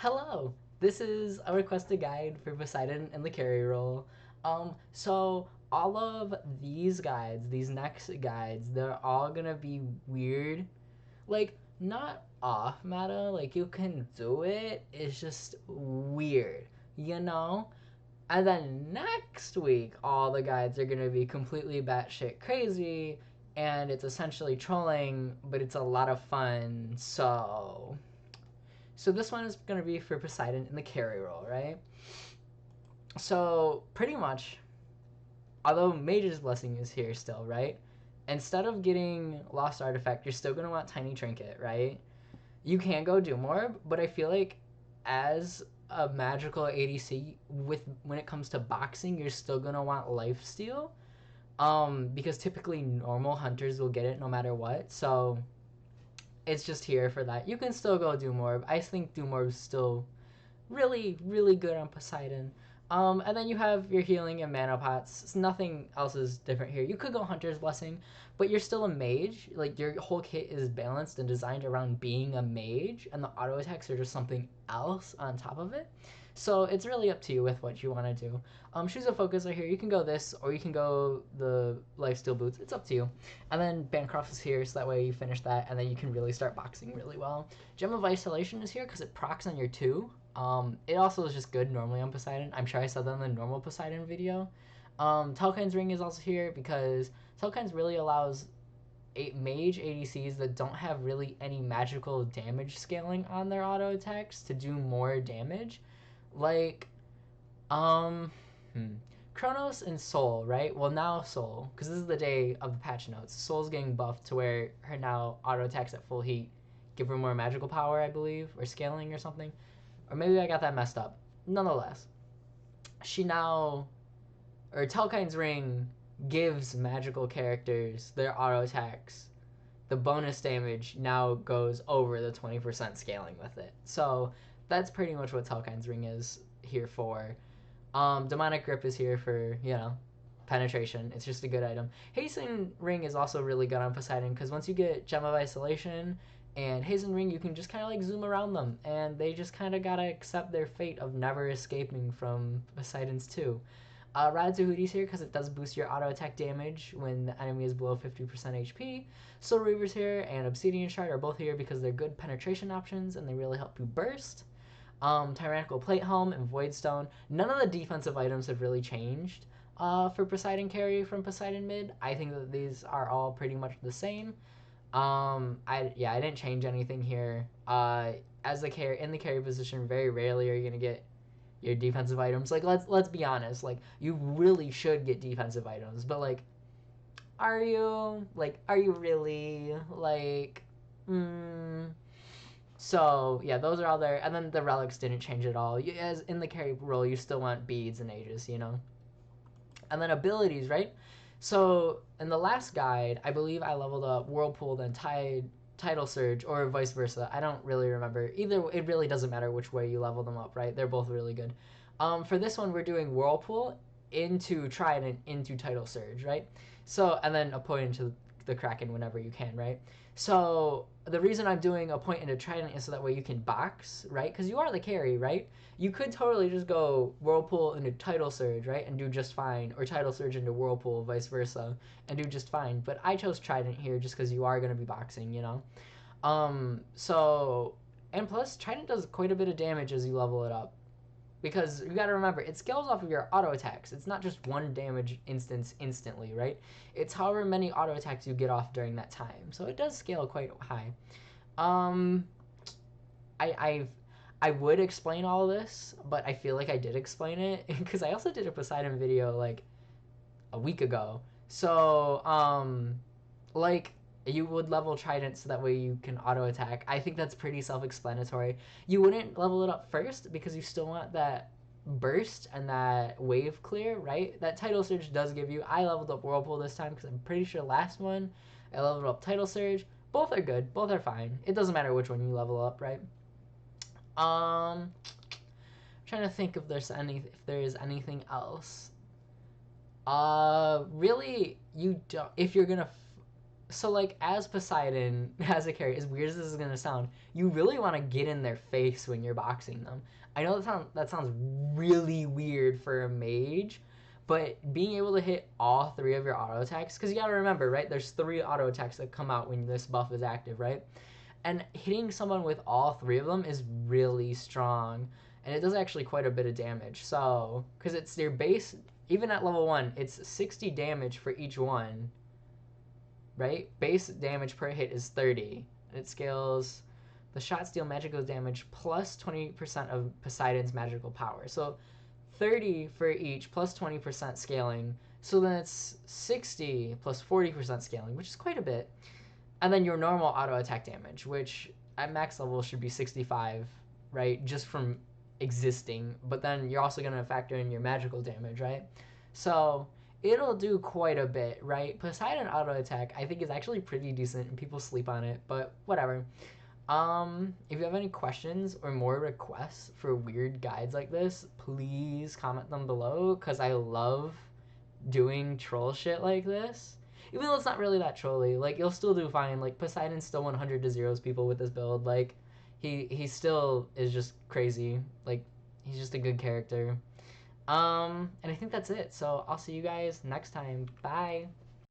Hello, this is a requested guide for Poseidon and the carry role. So all of these guides, these next guides, they're all gonna be weird. Like, not off meta, like you can do it, it's just weird, you know? And then next week, all the guides are gonna be completely batshit crazy, and it's essentially trolling, but it's a lot of fun, so this one is going to be for Poseidon in the carry role, right? So pretty much, although Mage's Blessing is here still, right? Instead of getting Lost Artifact, you're still going to want Tiny Trinket, right? You can go Doom Orb, but I feel like as a magical ADC, with when it comes to boxing, you're still going to want Lifesteal. Because typically normal hunters will get it no matter what. So it's just here for that. You can still go Doom Orb. I think Doom Orb is still really, really good on Poseidon. And then you have your healing and mana pots. So nothing else is different here. You could go Hunter's Blessing, but you're still a mage. Like, your whole kit is balanced and designed around being a mage, and the auto attacks are just something else on top of it. So it's really up to you with what you want to do. Shoes of Focus are here. You can go this, or you can go the Lifesteal Boots. It's up to you. And then Bancroft is here, so that way you finish that, and then you can really start boxing really well. Gem of Isolation is here because it procs on your 2. It also is just good normally on Poseidon. I'm sure I said that in the normal Poseidon video. Telkine's Ring is also here because Telkine's really allows mage ADCs that don't have really any magical damage scaling on their auto attacks to do more damage. Like, um, Chronos and Soul, right? Well, now Soul, because this is the day of the patch notes. Soul's getting buffed to where her now auto attacks at full heat give her more magical power, I believe, or scaling or something. Or maybe I got that messed up. Nonetheless, she now, or Telkine's Ring gives magical characters their auto attacks. The bonus damage now goes over the 20% scaling with it. So that's pretty much what Telkine's Ring is here for. Demonic Grip is here for, penetration. It's just a good item. Hasten Ring is also really good on Poseidon because once you get Gem of Isolation and Hasten Ring, you can just kind of like zoom around them, and they just kind of gotta accept their fate of never escaping from Poseidon's 2. Radzahooti's here because it does boost your auto attack damage when the enemy is below 50% HP. Soul Reaver's here and Obsidian Shard are both here because they're good penetration options and they really help you burst. Tyrannical Plate Helm and Voidstone. None of the defensive items have really changed for Poseidon carry from Poseidon mid. I think that these are all pretty much the same. I didn't change anything here. As the carry in the carry position, very rarely are you gonna get your defensive items. Like, let's be honest. Like, you really should get defensive items, but like, are you? Like, are you really? Like, So yeah, those are all there, and then the relics didn't change at all. As in the carry role, you still want beads and ages. And then abilities, right? So in the last guide, I believe I leveled up Whirlpool, then Tidal Surge, or vice versa. I don't really remember. Either it really doesn't matter which way you level them up, right? They're both really good. For this one, we're doing Whirlpool into Trident into Tidal Surge, right? So and then a point into the Kraken whenever you can, right? So the reason I'm doing a point into Trident is so that way you can box, right? Because you are the carry, right? You could totally just go Whirlpool into Tidal Surge, right, and do just fine, or Tidal Surge into Whirlpool, vice versa, and do just fine. But I chose Trident here just because you are going to be boxing. So, and plus, Trident does quite a bit of damage as you level it up. Because you gotta remember, it scales off of your auto attacks. It's not just one damage instance instantly, right? It's however many auto attacks you get off during that time. So it does scale quite high. Um, I I've I would explain all this, but I feel like I did explain it because I also did a Poseidon video like a week ago. So like you would level Trident so that way you can auto attack. I think that's pretty self-explanatory. You wouldn't level it up first because you still want that burst and that wave clear, right? That Tidal Surge does give you. I leveled up Whirlpool this time because I'm pretty sure last one I leveled up Tidal Surge. Both are good. Both are fine. It doesn't matter which one you level up, right? I'm trying to think if there is anything else. Really, you don't. If you're gonna So like as Poseidon, as a character, as weird as this is gonna sound, you really want to get in their face when you're boxing them. I know that sounds really weird for a mage, but being able to hit all three of your auto attacks, because you gotta remember, right? There's three auto attacks that come out when this buff is active, right? And hitting someone with all three of them is really strong, and it does actually quite a bit of damage. So, because it's your base, even at level 1, it's 60 damage for each one, right? Base damage per hit is 30. And it scales the shot steal magical damage plus 20% of Poseidon's magical power. So 30 for each plus 20% scaling. So then it's 60 plus 40% scaling, which is quite a bit. And then your normal auto attack damage, which at max level should be 65, right? Just from existing. But then you're also going to factor in your magical damage, right? So it'll do quite a bit, right? Poseidon auto attack I think is actually pretty decent and people sleep on it, but whatever. If you have any questions or more requests for weird guides like this, please comment them below because I love doing troll shit like this. Even though it's not really that trolly, like you'll still do fine. Like Poseidon still 100 to zeros people with this build. Like he still is just crazy. Like he's just a good character. And I think that's it. So I'll see you guys next time. Bye.